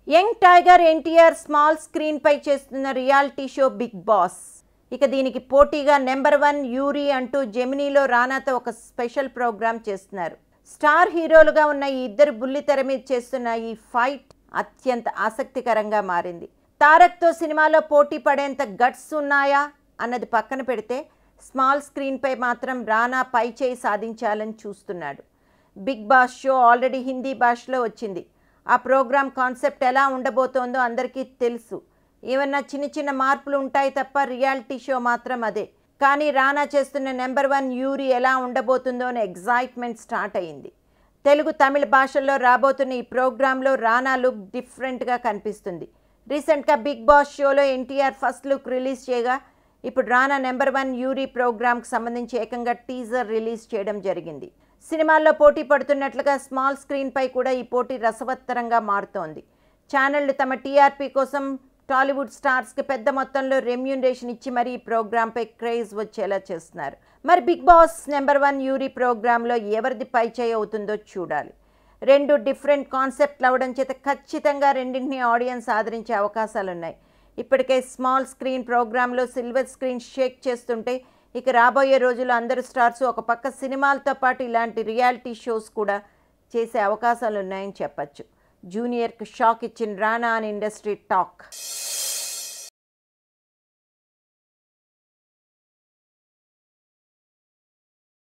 Young tiger NTR small screen పై చేస్తున్న reality show big boss. ఇక దీనికి పోటీగా నెంబర్ 1 యూరి అంటూ జెమినీలో రానాతో ఒక స్పెషల్ ప్రోగ్రామ్ చేస్తున్నారు. స్టార్ హీరోలుగా ఉన్న ఈ ఇద్దరు బుల్లితెర మీద చేస్తున్న ఈ ఫైట్ అత్యంత ఆసక్తికరంగా మారింది. తారక్తో సినిమాలో పోటీ పడేంత గట్స్ ఉన్నాయా అన్నది పక్కన పెడితే స్మాల్ స్క్రీన్ పై మాత్రం రానా పై చేయి సాధించాలని చూస్తున్నాడు. బిగ్ బాస్ షో ఆల్రెడీ హిందీ భాషలో వచ్చింది. ఆ ప్రోగ్రామ్ కాన్సెప్ట్ ఎలా ఉండబోతోందో అందరికీ తెలుసు. ఏమన్నా చిన్న మార్పులు ఉంటాయి తప్ప రియాలిటీ షో మాత్రం అదే. కానీ రానా చేస్తున్న నెంబర్ 1 యూరి ఎలా ఉండబోతుందో అనే ఎగ్జైట్మెంట్ స్టార్ట్ అయింది. తెలుగు తమిళ భాషల్లో రాబోతున్న ఈ ప్రోగ్రాంలో రానా లుక్ డిఫరెంట్గా కనిపిస్తుంది. రీసెంట్గా బిగ్ బాస్ షోలో ఎన్టీఆర్ ఫస్ట్ లుక్ రిలీజ్ చేయగా ఇప్పుడు రానా నెంబర్ 1 యూరి ప్రోగ్రామ్కి సంబంధించి ఏకంగా టీజర్ రిలీజ్ చేయడం జరిగింది. సినిమాల్లో పోటీ పడుతున్నట్లుగా స్మాల్ స్క్రీన్పై కూడా ఈ పోటీ రసవత్తరంగా మారుతోంది. ఛానళ్లు తమ టీఆర్పీ కోసం టాలీవుడ్ స్టార్స్కి పెద్ద మొత్తంలో రెమ్యూనరేషన్ ఇచ్చి మరీ ఈ ప్రోగ్రాంపై క్రేజ్ వచ్చేలా చేస్తున్నారు. మరి బిగ్ బాస్ నెంబర్ 1 యూరి ప్రోగ్రాంలో ఎవరిది పై చేయి అవుతుందో చూడాలి. రెండు డిఫరెంట్ కాన్సెప్ట్లు అవడం చేత ఖచ్చితంగా రెండింటినీ ఆడియన్స్ ఆదరించే అవకాశాలున్నాయి. ఇప్పటికే స్మాల్ స్క్రీన్ ప్రోగ్రాంలో సిల్వర్ స్క్రీన్ షేక్ చేస్తుంటే ఇక రాబోయే రోజుల్లో అందరు స్టార్స్ ఒక పక్క సినిమాలతో పాటు ఇలాంటి రియాలిటీ షోస్ కూడా చేసే అవకాశాలు ఉన్నాయని చెప్పచ్చు. జూనియర్కి షాక్ ఇచ్చిన రానా అని ఇండస్ట్రీ టాక్.